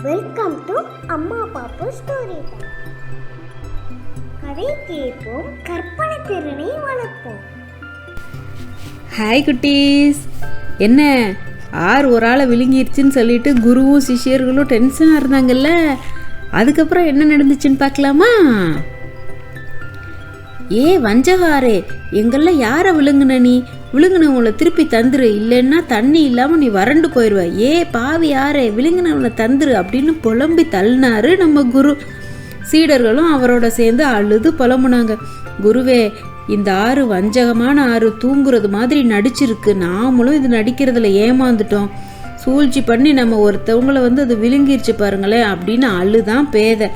Welcome to அம்மா பாப்பு story time. கதை கேட்போம், கற்பனை திறனை வளர்ப்போம். ஹாய் குட்டீஸ், என்ன ஒரு ஆளை விழுங்கிருச்சுன்னு சொல்லிட்டு குருவும் சிஷ்யர்களும் டென்ஷனாக இருந்தாங்கல்ல. அதுக்கப்புறம் என்ன நடந்துச்சுன்னு பார்க்கலாமா? வஞ்சகாரே, எங்கெல்லாம் யாரை விழுங்குன? நீ விழுங்குனவங்களை திருப்பி தந்துரு, இல்லைன்னா தண்ணி இல்லாமல் நீ வறண்டு போயிடுவ. பாவி யாரே, விழுங்குனவங்களை தந்துரு அப்படின்னு புலம்பி தள்ளினாரு நம்ம குரு. சீடர்களும் அவரோட சேர்ந்து அழுது புலம்புனாங்க. குருவே, இந்த ஆறு வஞ்சகமான ஆறு, தூங்குறது மாதிரி நடிச்சிருக்கு. நாமளும் இது நடிக்கிறதுல ஏமாந்துட்டோம். சூழ்ச்சி பண்ணி நம்ம ஒருத்தவங்களை அது விழுங்கிருச்சு பாருங்களேன் அப்படின்னு அழுதான் பேதை.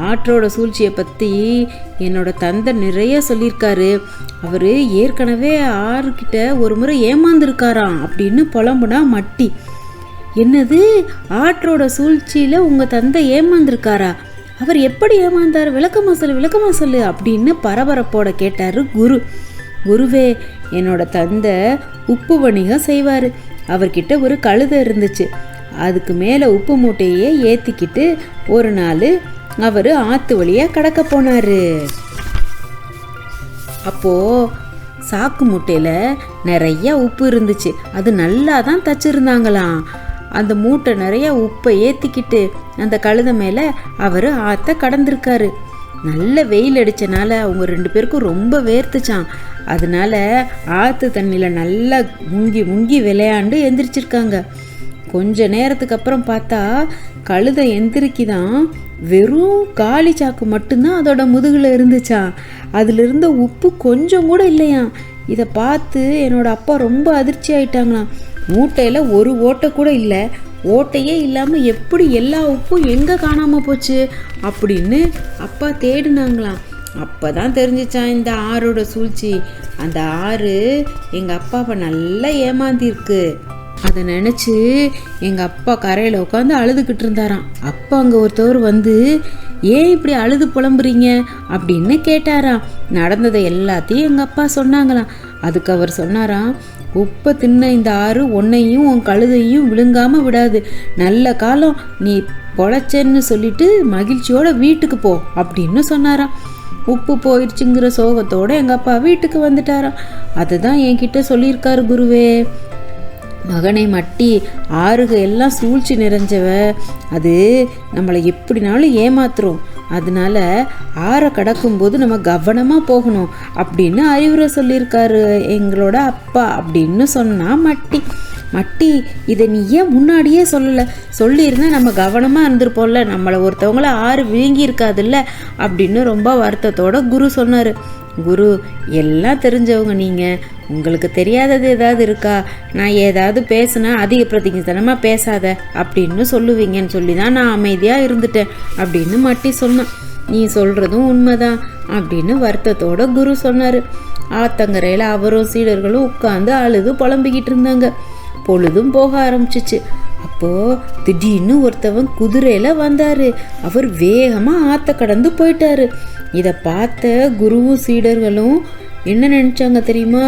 ஆற்றோட சூழ்ச்சியை பற்றி என்னோட தந்தை நிறைய சொல்லியிருக்காரு. அவர் ஏற்கனவே ஆறுகிட்ட ஒரு முறை ஏமாந்துருக்காராம் அப்படின்னு புலம்புனா மட்டி. என்னது, ஆற்றோட சூழ்ச்சியில் உங்கள் தந்தை ஏமாந்துருக்காரா? அவர் எப்படி ஏமாந்தார்? விளக்கமா சொல்லு அப்படின்னு பரபரப்போட கேட்டார் குரு. குருவே, என்னோட தந்தை உப்பு வணிகம் செய்வார். அவர்கிட்ட ஒரு கழுதை இருந்துச்சு. அதுக்கு மேலே உப்பு மூட்டையே ஏற்றிக்கிட்டு ஒரு நாள் அவர் ஆற்று வழியாக கடக்க போனார். அப்போது சாக்கு மூட்டையில் நிறைய உப்பு இருந்துச்சு. அது நல்லா தான் தச்சிருந்தாங்களாம். அந்த மூட்டை நிறைய உப்பை ஏற்றிக்கிட்டு அந்த கழுதை மேலே அவர் ஆற்ற கடந்திருக்காரு. நல்ல வெயில் அடித்தனால அவங்க ரெண்டு பேருக்கும் ரொம்ப வேர்த்துச்சான். அதனால ஆற்று தண்ணியில் நல்லா முங்கி விளையாண்டு எந்திரிச்சிருக்காங்க. கொஞ்ச நேரத்துக்கு அப்புறம் பார்த்தா கழுதை எந்திரிக்கிதான் வெறும் காலி சாக்கு மட்டும்தான் அதோட முதுகில் இருந்துச்சான். அதில் இருந்த உப்பு கொஞ்சம் கூட இல்லையாம். இதை பார்த்து என்னோட அப்பா ரொம்ப அதிர்ச்சி ஆயிட்டாங்களாம். மூட்டையில் ஒரு ஓட்டை கூட இல்லை. ஓட்டையே இல்லாமல் எப்படி எல்லா உப்பும் எங்கே காணாமல் போச்சு அப்படின்னு அப்பா தேடினாங்களாம். அப்போ தான் தெரிஞ்சிச்சான் இந்த ஆறோட சூழ்ச்சி. அந்த ஆறு எங்கள் அப்பாவை நல்லா ஏமாந்திருக்கு. அதை நினச்சி எங்கள் அப்பா கரையில் உட்காந்து அழுதுகிட்டு இருந்தாராம். அப்பா அங்கே ஒருத்தவர் ஏன் இப்படி அழுது புலம்புறீங்க அப்படின்னு கேட்டாராம். நடந்ததை எல்லாத்தையும் எங்கள் அப்பா சொன்னாங்களாம். அதுக்கு அவர் சொன்னாராம், உப்பை தின்ன இந்த ஆறு உன்னையும் உன் கழுதையும் விழுங்காமல் விடாது. நல்ல காலம் நீ பொழைச்சேன்னு சொல்லிட்டு மகிழ்ச்சியோட வீட்டுக்கு போ அப்படின்னு சொன்னாராம். உப்பு போயிடுச்சுங்கிற சோகத்தோடு எங்கள் அப்பா வீட்டுக்கு வந்துட்டாராம். அதுதான் என்கிட்ட சொல்லியிருக்காரு குருவே. மகனை மட்டி, ஆறுக எல்லாம் சூழ்ச்சி நிறைஞ்சவ. அது நம்மளை எப்படினாலும் ஏமாத்துறோம். அதனால ஆறை கடக்கும்போது நம்ம கவனமாக போகணும் அப்படின்னு அறிவுரை சொல்லியிருக்காரு எங்களோட அப்பா அப்படின்னு சொன்னா மட்டி. இதை நீ ஏன் முன்னாடியே சொல்லியிருந்தா நம்ம கவனமாக இருந்திருப்போம்ல, நம்மளை ஒருத்தவங்கள ஆறு விழுங்கி இருக்காதுல்ல அப்படின்னு ரொம்ப வருத்தத்தோட குரு சொன்னார். குரு, எல்லாம் தெரிஞ்சவங்க நீங்கள், உங்களுக்கு தெரியாதது ஏதாவது இருக்கா? நான் ஏதாவது பேசுனா அதிக பிரதிநிதனமாக பேசாத அப்படின்னு சொல்லுவீங்கன்னு சொல்லி தான் நான் அமைதியாக இருந்துட்டேன் அப்படின்னு மட்டி சொன்னான். நீ சொல்கிறதும் உண்மைதான் அப்படின்னு வருத்தத்தோட குரு சொன்னார். ஆத்தங்கரையில் அவரும் சீடர்களும் உட்காந்து அழுது புலம்பிக்கிட்டு இருந்தாங்க. பொழுதும் போக ஆரம்பிச்சிச்சு. அப்போது திடீர்னு ஒருத்தவன் குதிரையில் வந்தார். அவர் வேகமாக ஆற்ற கடந்து போயிட்டாரு. இதை பார்த்த குருவும் சீடர்களும் என்ன நினச்சாங்க தெரியுமா?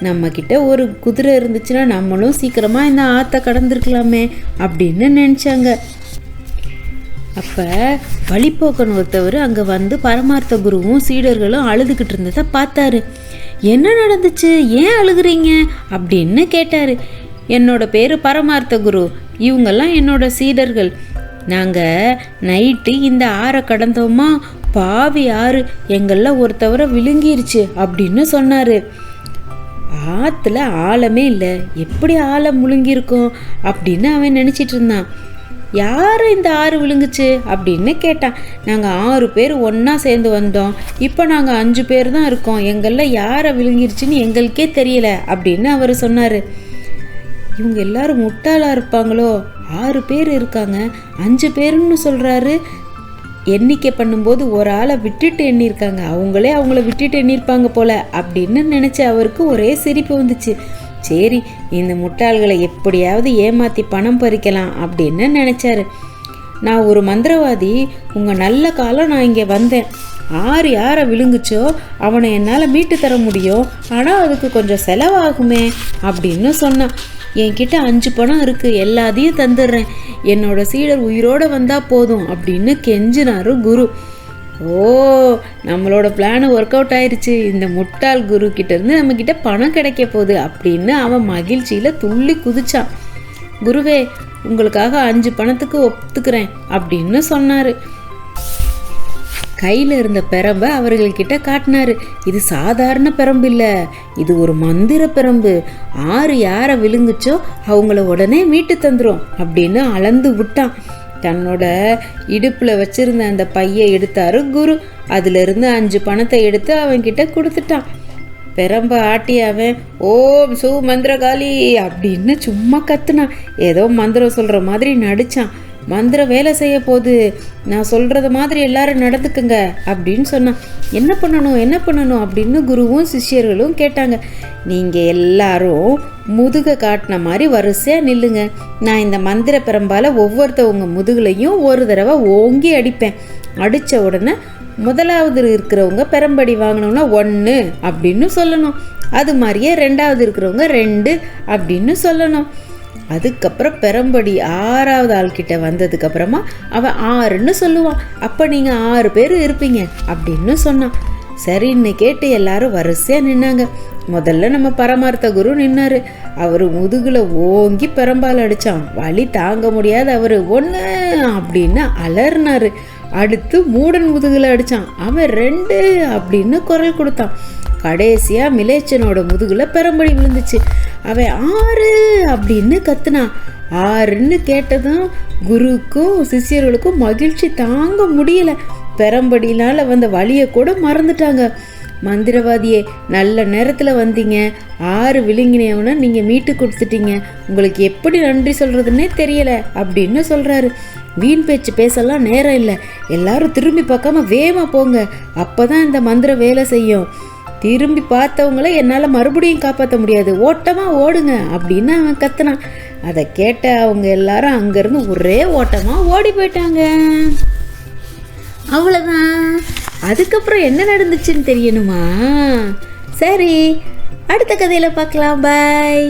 நம்மக்கிட்ட ஒரு குதிரை இருந்துச்சுன்னா நம்மளும் சீக்கிரமாக இந்த ஆற்ற கடந்திருக்கலாமே அப்படின்னு நினச்சாங்க. அப்போ வழிப்போக்கன் ஒருத்தவர் அங்கே பரமார்த்த குருவும் சீடர்களும் அழுதுகிட்டு இருந்ததை பார்த்தாரு. என்ன நடந்துச்சு, ஏன் அழுகுறீங்க அப்படின்னு கேட்டார். என்னோட பேர் பரமார்த்த குரு, இவங்கெல்லாம் என்னோட சீடர்கள். நாங்கள் நைட்டு இந்த ஆறை கடந்தோமா, பாவி ஆறு எங்கெல்லாம் ஒருத்தவரை விழுங்கிருச்சு அப்படின்னு சொன்னார். ஆற்றுல ஆழமே இல்லை, எப்படி ஆழம் முழுங்கியிருக்கோம் அப்படின்னு அவன் நினச்சிட்டு இருந்தான். யார் இந்த ஆறு விழுங்குச்சு அப்படின்னு கேட்டான். நாங்கள் 6 பேர் ஒன்றா சேர்ந்து வந்தோம். இப்போ நாங்கள் 5 பேர் தான் இருக்கோம். எங்கெல்லாம் யாரை விழுங்கிருச்சுன்னு எங்களுக்கே தெரியல அப்படின்னு அவர் சொன்னார். இவங்க எல்லாரும் முட்டாளாக இருப்பாங்களோ, 6 பேர் இருக்காங்க, 5 பேருன்னு சொல்கிறாரு. எண்ணிக்கை பண்ணும்போது ஒரு ஆளை விட்டுட்டு எண்ணியிருக்காங்க, அவங்கள விட்டுட்டு எண்ணியிருப்பாங்க போல அப்படின்னு நினச்சி அவருக்கு ஒரே சிரிப்பு வந்துச்சு. சரி, இந்த முட்டாள்களை எப்படியாவது ஏமாற்றி பணம் பறிக்கலாம் அப்படின்னு நினச்சாரு. நான் ஒரு மந்திரவாதி, உங்கள் நல்ல காலம் நான் இங்கே வந்தேன். யாரை விழுங்குச்சோ அவனை என்னால் மீட்டு தர முடியும், ஆனால் அதுக்கு கொஞ்சம் செலவாகுமே அப்படின்னு சொன்னான். என்கிட்ட 5 பணம் இருக்குது, எல்லாத்தையும் தந்துடுறேன். என்னோட சீடர் உயிரோடு வந்தால் போதும் அப்படின்னு கெஞ்சினாரு குரு. ஓ, நம்மளோட பிளான் ஒர்க் அவுட் ஆயிடுச்சு, இந்த முட்டாள் குரு கிட்ட இருந்து நம்மக்கிட்ட பணம் கிடைக்க போகுது அப்படின்னு அவன் மகிழ்ச்சியில் துள்ளி குதிச்சான். குருவே, உங்களுக்காக 5 பணத்துக்கு ஒத்துக்கிறேன் அப்படின்னு சொன்னார். கையில் இருந்த பிரம்பை அவர்கள்கிட்ட காட்டினாரு. இது சாதாரண பிரம்பு இல்லை, இது ஒரு மந்திர பிரம்பு. 6 யாரை விழுங்குச்சோ அவங்கள உடனே மீட்டு தந்துடும் அப்படின்னு அளந்து விட்டான். தன்னோட இடுப்பில் வச்சிருந்த அந்த பையை எடுத்தாரு குரு. அதிலிருந்து 5 பணத்தை எடுத்து அவன்கிட்ட கொடுத்துட்டான். பெரம்ப ஆட்டிய அவன் ஓம் சூ மந்திரகாளி அப்படின்னு சும்மா கத்துனான். ஏதோ மந்திரம் சொல்கிற மாதிரி நடித்தான். மந்திரம் வேலை செய்ய போகுது, நான் சொல்கிறது மாதிரி எல்லாரும் நடந்துக்குங்க அப்படின்னு சொன்னான். என்ன பண்ணணும் அப்படின்னு குருவும் சிஷ்யர்களும் கேட்டாங்க. நீங்கள் எல்லாரும் முதுகை காட்டின மாதிரி வரிசையாக நில்லுங்க. நான் இந்த மந்திர பெரம்பால் ஒவ்வொருத்தவங்க முதுகுலையும் ஒரு தடவை ஓங்கி அடிப்பேன். அடித்த உடனே முதலாவது இருக்கிறவங்க பெரம்படி வாங்கினோம்னா 1 அப்படின்னு சொல்லணும். அது மாதிரியே 2வது இருக்கிறவங்க 2 அப்படின்னு சொல்லணும். அதுக்கப்புறம் பெரம்படி 6வது ஆள்கிட்ட வந்ததுக்கப்புறமா அவன் 6ன்னு சொல்லுவான். அப்போ நீங்கள் 6 பேர் இருப்பீங்க அப்படின்னு சொன்னான். சரின்னு கேட்டு எல்லாரும் வரிசையாக நின்னாங்க. முதல்ல நம்ம பரமார்த்த குரு நின்னார். அவர் முதுகில் ஓங்கி பெரம்பால் அடித்தான். வலி தாங்க முடியாத அவர் 1 அப்படின்னு அலர்னாரு. அடுத்து மூடன் முதுகில் அடித்தான். அவன் 2 அப்படின்னு குரல் கொடுத்தான். கடைசியாக மிலேச்சனோட முதுகில் பெரம்படி விழுந்துச்சு. அவன் 6 அப்படின்னு கத்துனான். 6ன்னு கேட்டதும் குருவுக்கும் சிஷியர்களுக்கும் மகிழ்ச்சி தாங்க முடியல. பெரம்படினால வந்த வலியை கூட மறந்துட்டாங்க. மந்திரவாதியே, நல்ல நேரத்தில் வந்தீங்க. 6 விழுங்கினவனை நீங்கள் மீட்டு கொடுத்துட்டீங்க. உங்களுக்கு எப்படி நன்றி சொல்கிறதுன்னே தெரியலை அப்படின்னு சொல்கிறாரு. வீண் பேச்சு பேசலாம் நேரம் இல்லை. எல்லாரும் திரும்பி பார்க்காம வேகமாக போங்க. அப்போ தான் இந்த மந்திரம் வேலை செய்யும். திரும்பி பார்த்தவங்கள என்னால் மறுபடியும் காப்பாற்ற முடியாது. ஓட்டமாக ஓடுங்க அப்படின்னு அவன் கத்துனான். அதை கேட்ட அவங்க எல்லாரும் அங்கேருந்து ஒரே ஓட்டமாக ஓடி போயிட்டாங்க. அவ்வளோதான். அதுக்கப்புறம் என்ன நடந்துச்சுன்னு தெரியணுமா? சரி, அடுத்த கதையில் பார்க்கலாம். பாய்.